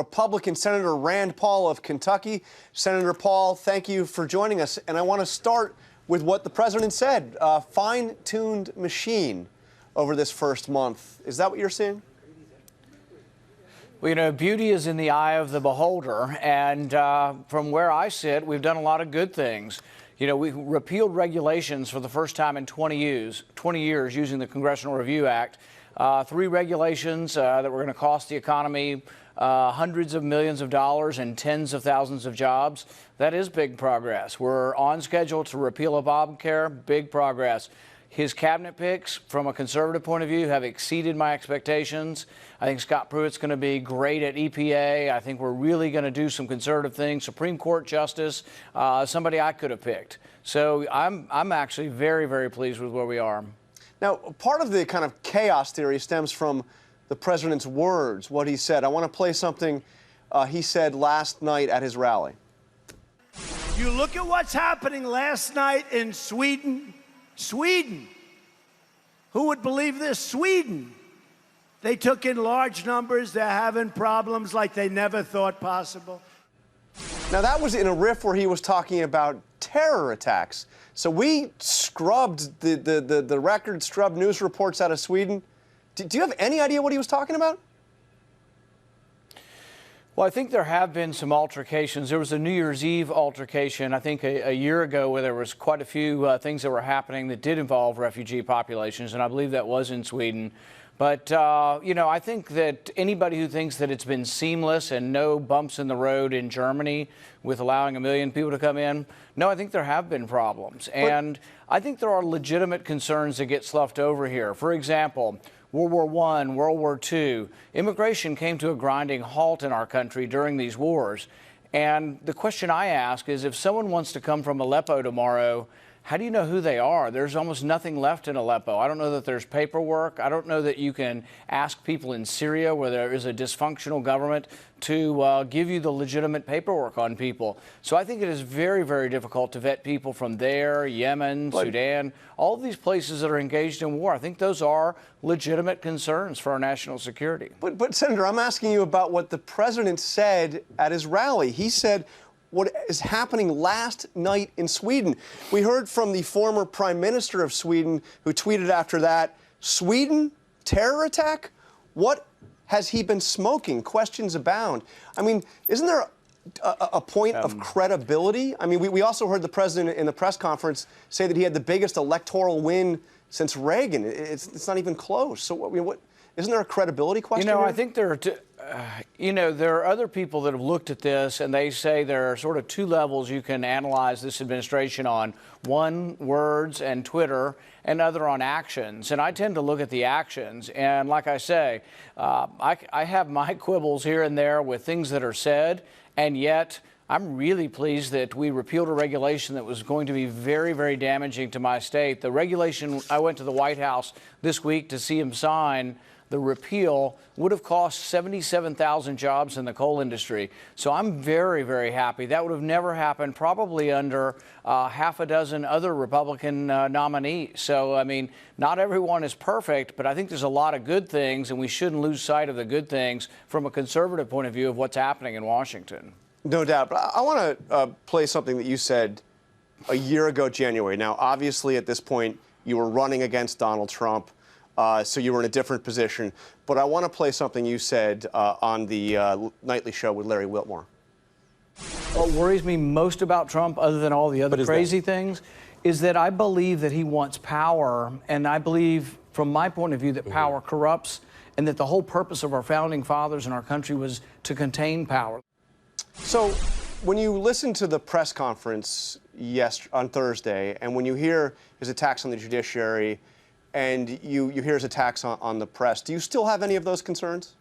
Republican Senator Rand Paul of Kentucky. Senator Paul, thank you for joining us. And I want to start with what the president said, fine-tuned machine over this first month. Is that what you're seeing? Well, you know, beauty is in the eye of the beholder. And from where I sit, we've done a lot of good things. You know, we repealed regulations for the first time in 20 years using the Congressional Review Act. 3 regulations that were going to cost the economy hundreds of millions of dollars and tens of thousands of jobs. That is big progress. We're on schedule to repeal Obamacare. Big progress. His cabinet picks, from a conservative point of view, have exceeded my expectations. I think Scott Pruitt's going to be great at EPA. I think we're really going to do some conservative things. Supreme Court Justice, somebody I could have picked. So I'm actually very, very pleased with where we are. Now, part of the kind of chaos theory stems from the president's words, what he said. I want to play something he said last night at his rally. You look at what's happening last night in Sweden. Sweden. Who would believe this? Sweden. They took in large numbers. They're having problems like they never thought possible. Now, that was in a riff where he was talking about terror attacks. So we scrubbed the record, scrubbed news reports out of Sweden. Do you have any idea what he was talking about? Well, I think there have been some altercations. There was a New Year's Eve altercation, I think, a year ago, where there was quite a few things that were happening that did involve refugee populations, and I believe that was in Sweden. But, you know, I think that anybody who thinks that it's been seamless and no bumps in the road in Germany with allowing 1 million people to come in, no, I think there have been problems. And I think there are legitimate concerns that get sloughed over here. For example, World War I, World War II, immigration came to a grinding halt in our country during these wars. And the question I ask is, if someone wants to come from Aleppo tomorrow, how do you know who they are? There's almost nothing left in Aleppo. I don't know that there's paperwork. I don't know that you can ask people in Syria, where there is a dysfunctional government, to give you the legitimate paperwork on people. So I think it is very, very difficult to vet people from there, Yemen, Sudan, all of these places that are engaged in war. I think those are legitimate concerns for our national security. But Senator, I'm asking you about what the president said at his rally. He said what is happening last night in Sweden. We heard from the former prime minister of Sweden, who tweeted after that, Sweden, terror attack? What has he been smoking? Questions abound. I mean, isn't there a point of credibility? I mean, we also heard the president in the press conference say that he had the biggest electoral win since Reagan. It's not even close. So what isn't there a credibility question? You know, here? I think there are there are other people that have looked at this, and they say there are sort of 2 levels you can analyze this administration on. One, words and Twitter, and other on actions. And I tend to look at the actions. And like I say, I have my quibbles here and there with things that are said, and yet I'm really pleased that we repealed a regulation that was going to be very, very damaging to my state. The regulation, I went to the White House this week to see him sign. The repeal would have cost 77,000 jobs in the coal industry. So I'm very, very happy. That would have never happened probably under half a dozen other Republican nominees. So, I mean, not everyone is perfect, but I think there's a lot of good things, and we shouldn't lose sight of the good things from a conservative point of view of what's happening in Washington. No doubt. But I want to play something that you said a year ago, January. Now, obviously, at this point, you were running against Donald Trump. So you were in a different position. But I want to play something you said on the nightly show with Larry Wilmore. What worries me most about Trump, other than all the other crazy things, is that I believe that he wants power. And I believe, from my point of view, that power corrupts, and that the whole purpose of our founding fathers and our country was to contain power. So when you listen to the press conference on Thursday, and when you hear his attacks on the judiciary, and you hear his attacks on the press, do you still have any of those concerns?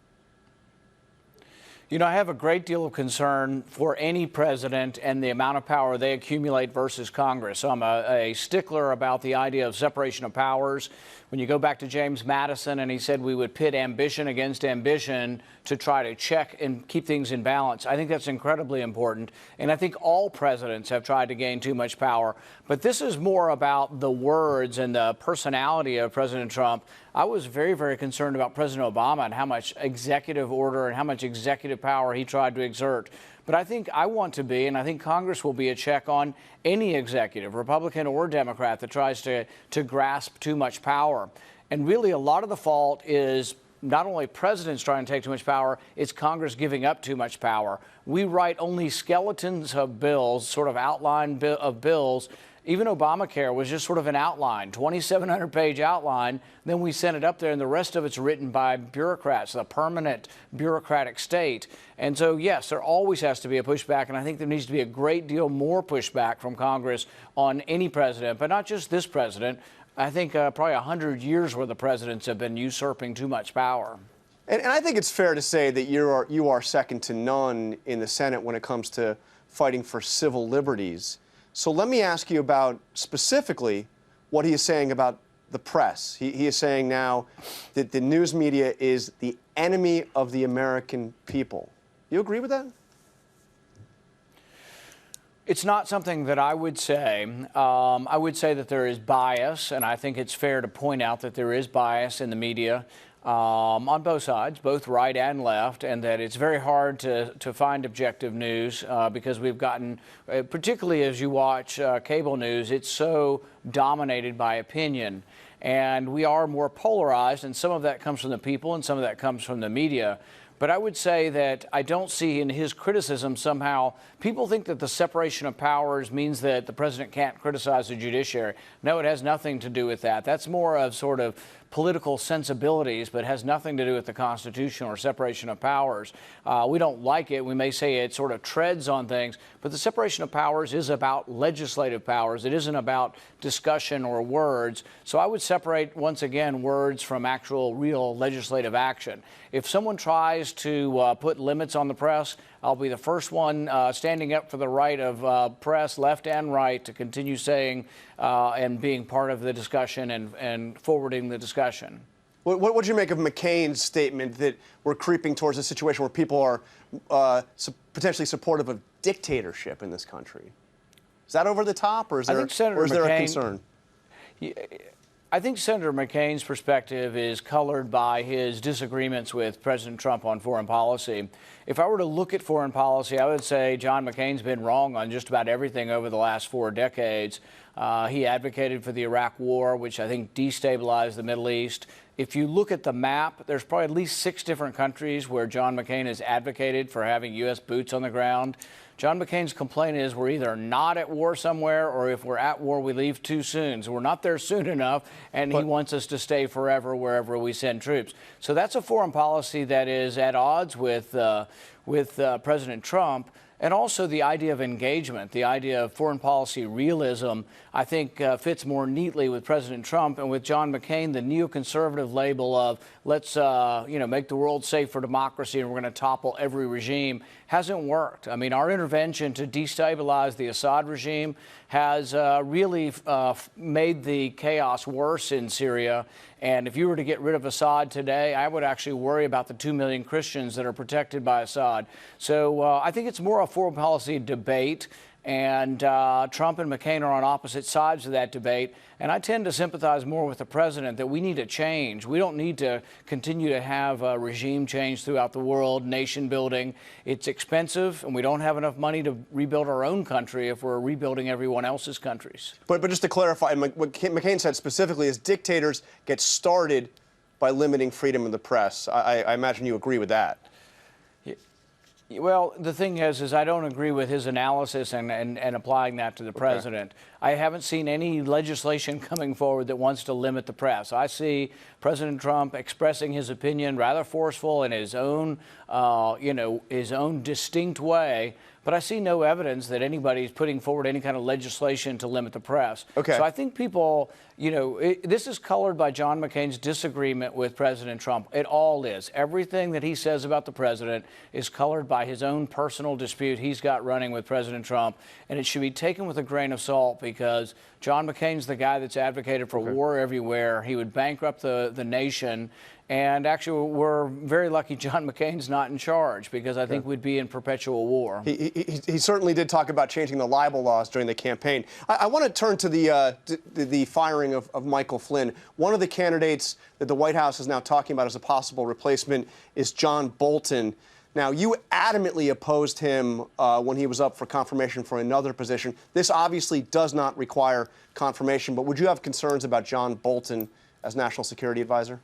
You know, I have a great deal of concern for any president and the amount of power they accumulate versus Congress. So I'm a stickler about the idea of separation of powers. When you go back to James Madison, and he said we would pit ambition against ambition to try to check and keep things in balance, I think that's incredibly important. And I think all presidents have tried to gain too much power. But this is more about the words and the personality of President Trump. I was very, very concerned about President Obama and how much executive order and how much executive legislative power he tried to exert. But I think I want to be, and I think Congress will be a check on any executive, Republican or Democrat, that tries to grasp too much power. And really, a lot of the fault is not only presidents trying to take too much power, it's Congress giving up too much power. We write only skeletons of bills, sort of outline of bills. Even Obamacare was just sort of an outline, 2,700-page outline. Then we sent it up there, and the rest of it's written by bureaucrats, the permanent bureaucratic state. And so, yes, there always has to be a pushback, and I think there needs to be a great deal more pushback from Congress on any president, but not just this president. I think probably 100 years where the presidents have been usurping too much power. And I think it's fair to say that you are second to none in the Senate when it comes to fighting for civil liberties. So let me ask you about specifically what he is saying about the press. He is saying now that the news media is the enemy of the American people. You agree with that? It's not something that I would say. I would say that there is bias, and I think it's fair to point out that there is bias in the media on both sides, both right and left, and that it's very hard to find objective news because we've gotten, particularly as you watch cable news, it's so dominated by opinion. And we are more polarized, and some of that comes from the people and some of that comes from the media. But I would say that I don't see in his criticism somehow, people think that the separation of powers means that the president can't criticize the judiciary. No, it has nothing to do with that. That's more of sort of political sensibilities, but has nothing to do with the Constitution or separation of powers. We don't like it. We may say it sort of treads on things, but the separation of powers is about legislative powers. It isn't about discussion or words. So I would separate, once again, words from actual real legislative action. If someone tries to put limits on the press, I'll be the first one standing up for the right of press, left and right, to continue saying and being part of the discussion and forwarding the discussion. What would you make of McCain's statement that we're creeping towards a situation where people are potentially supportive of dictatorship in this country? Is that over the top, or is there a concern? I think Senator McCain's perspective is colored by his disagreements with President Trump on foreign policy. If I were to look at foreign policy, I would say John McCain's been wrong on just about everything over the last 4 decades. He advocated for the Iraq War, which I think destabilized the Middle East. If you look at the map, there's probably at least 6 different countries where John McCain has advocated for having U.S. boots on the ground. John McCain's complaint is we're either not at war somewhere, or if we're at war, we leave too soon. So we're not there soon enough, and he wants us to stay forever wherever we send troops. So that's a foreign policy that is at odds with President Trump. And also the idea of engagement, the idea of foreign policy realism, I think fits more neatly with President Trump. And with John McCain, the neoconservative label of let's make the world safe for democracy and we're going to topple every regime hasn't worked. I mean, our intervention to destabilize the Assad regime has really made the chaos worse in Syria. And if you were to get rid of Assad today, I would actually worry about the 2 million Christians that are protected by Assad. So I think it's more a foreign policy debate, and Trump and McCain are on opposite sides of that debate. And I tend to sympathize more with the president that we need a change. We don't need to continue to have regime change throughout the world, nation building. It's expensive, and we don't have enough money to rebuild our own country if we're rebuilding everyone else's countries. But just to clarify, what McCain said specifically is dictators get started by limiting freedom of the press. I imagine you agree with that. Well, the thing is I don't agree with his analysis and applying that to the president. I haven't seen any legislation coming forward that wants to limit the press. I see President Trump expressing his opinion rather forceful in his own, his own distinct way. But I see no evidence that anybody's putting forward any kind of legislation to limit the press. Okay. So I think people, this is colored by John McCain's disagreement with President Trump. It all is. Everything that he says about the president is colored by his own personal dispute he's got running with President Trump. And it should be taken with a grain of salt because John McCain's the guy that's advocated for war everywhere. He would bankrupt the nation. And actually, we're very lucky John McCain's not in charge because I think we'd be in perpetual war. He certainly did talk about changing the libel laws during the campaign. I want to turn to the firing of Michael Flynn. One of the candidates that the White House is now talking about as a possible replacement is John Bolton. Now, you adamantly opposed him when he was up for confirmation for another position. This obviously does not require confirmation, but would you have concerns about John Bolton as National Security Advisor?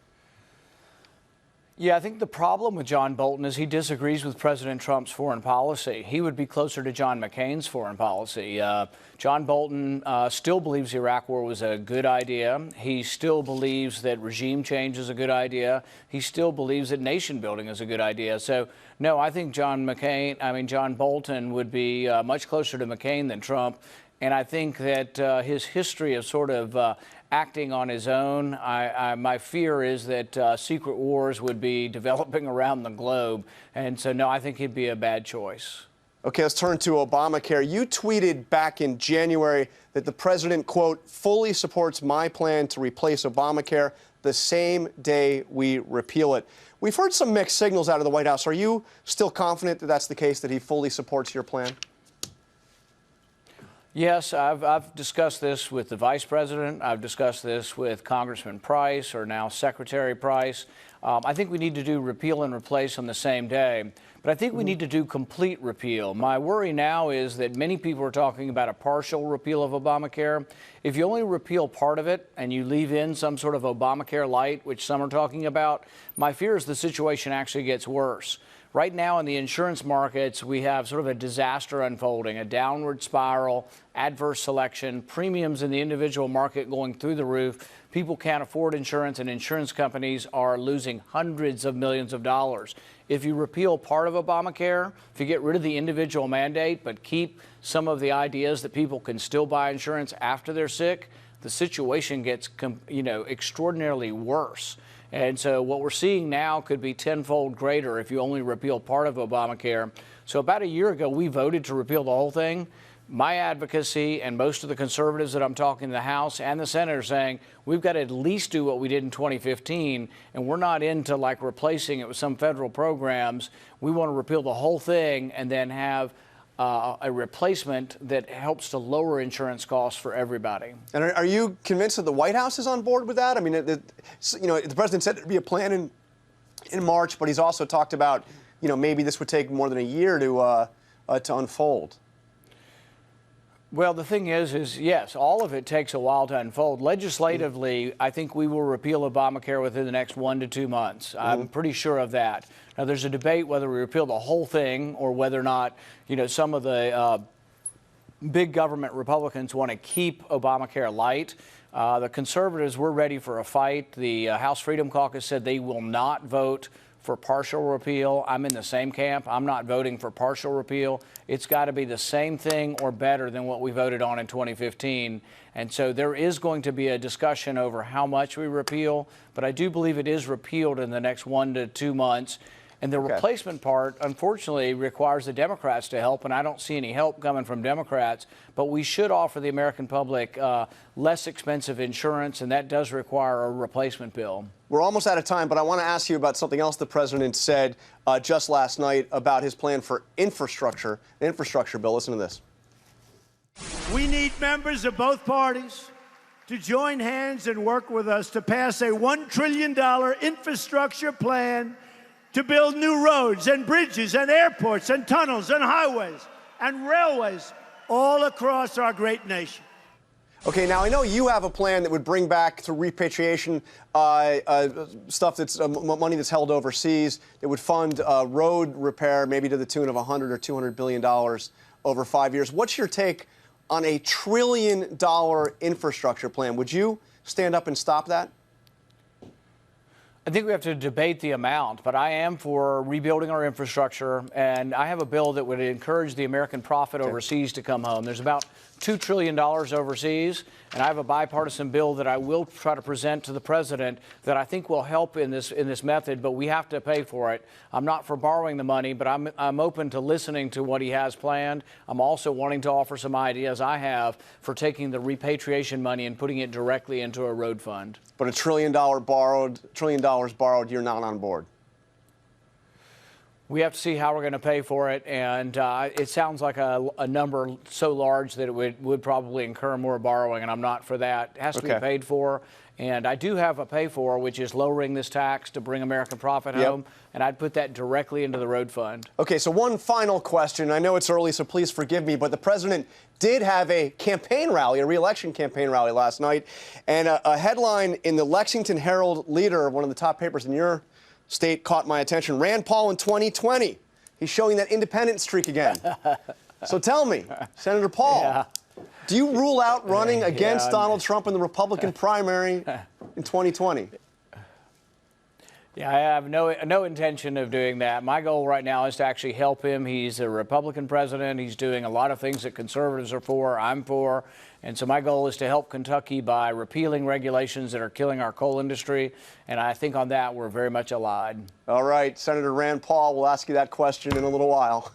Yeah, I think the problem with John Bolton is he disagrees with President Trump's foreign policy. He would be closer to John McCain's foreign policy. John Bolton still believes the Iraq War was a good idea. He still believes that regime change is a good idea. He still believes that nation building is a good idea. So, no, I think John Bolton would be much closer to McCain than Trump. And I think that his history of sort of acting on his own, my fear is that secret wars would be developing around the globe. And so, no, I think he'd be a bad choice. Okay, let's turn to Obamacare. You tweeted back in January that the president, quote, fully supports my plan to replace Obamacare the same day we repeal it. We've heard some mixed signals out of the White House. Are you still confident that that's the case, that he fully supports your plan? Yes, I've discussed this with the vice president. I've discussed this with Congressman Price, or now Secretary Price. I think we need to do repeal and replace on the same day, but I think we need to do complete repeal. My worry now is that many people are talking about a partial repeal of Obamacare. If you only repeal part of it and you leave in some sort of Obamacare light, which some are talking about, my fear is the situation actually gets worse. Right now in the insurance markets, we have sort of a disaster unfolding, a downward spiral, adverse selection, premiums in the individual market going through the roof. People can't afford insurance, and insurance companies are losing hundreds of millions of dollars. If you repeal part of Obamacare, if you get rid of the individual mandate but keep some of the ideas that people can still buy insurance after they're sick, the situation gets, extraordinarily worse. And so what we're seeing now could be tenfold greater if you only repeal part of Obamacare. So about a year ago, we voted to repeal the whole thing. My advocacy and most of the conservatives that I'm talking to the House and the Senate are saying we've got to at least do what we did in 2015, and we're not into like replacing it with some federal programs. We want to repeal the whole thing and then have a replacement that helps to lower insurance costs for everybody. And are you convinced that the White House is on board with that? I mean, the president said there'd be a plan in March, but he's also talked about, maybe this would take more than a year to unfold. Well, the thing is yes, all of it takes a while to unfold. Legislatively, I think we will repeal Obamacare within the next 1 to 2 months. I'm pretty sure of that. Now, there's a debate whether we repeal the whole thing or whether or not, some of the big government Republicans want to keep Obamacare light. The conservatives were ready for a fight. The House Freedom Caucus said they will not vote for partial repeal. I'm in the same camp. I'm not voting for partial repeal. It's got to be the same thing or better than what we voted on in 2015. And so there is going to be a discussion over how much we repeal, but I do believe it is repealed in the next 1 to 2 months. And the replacement part, unfortunately, requires the Democrats to help, and I don't see any help coming from Democrats. But we should offer the American public less expensive insurance, and that does require a replacement bill. We're almost out of time, but I want to ask you about something else the president said just last night about his plan for infrastructure, an infrastructure bill. Listen to this. We need members of both parties to join hands and work with us to pass a $1 trillion infrastructure plan to build new roads and bridges and airports and tunnels and highways and railways all across our great nation. Okay, now I know you have a plan that would bring back through repatriation stuff that's money that's held overseas. It would fund road repair maybe to the tune of $100 or $200 billion over 5 years. What's your take on a $1 trillion infrastructure plan? Would you stand up and stop that? I think we have to debate the amount, but I am for rebuilding our infrastructure, and I have a bill that would encourage the American profit overseas to come home. There's about $2 trillion overseas, and I have a bipartisan bill that I will try to present to the president that I think will help in this method, but we have to pay for it. I'm not for borrowing the money, but I'm open to listening to what he has planned. I'm also wanting to offer some ideas I have for taking the repatriation money and putting it directly into a road fund. But $1 trillion borrowed, you're not on board. We have to see how we're going to pay for it, and it sounds like a number so large that it would probably incur more borrowing, and I'm not for that. It has to be paid for, and I do have a pay for, which is lowering this tax to bring American profit home, and I'd put that directly into the road fund. Okay, so one final question. I know it's early, so please forgive me, but the president did have a campaign rally, a re-election campaign rally last night, and a headline in the Lexington Herald-Leader, one of the top papers in your state, caught my attention. Rand Paul in 2020. He's showing that independent streak again. So tell me, Senator Paul, do you rule out running against Donald Trump in the Republican primary in 2020? Yeah, I have no intention of doing that. My goal right now is to actually help him. He's a Republican president. He's doing a lot of things that conservatives are for, I'm for. And so my goal is to help Kentucky by repealing regulations that are killing our coal industry. And I think on that, we're very much allied. All right, Senator Rand Paul, we'll ask you that question in a little while.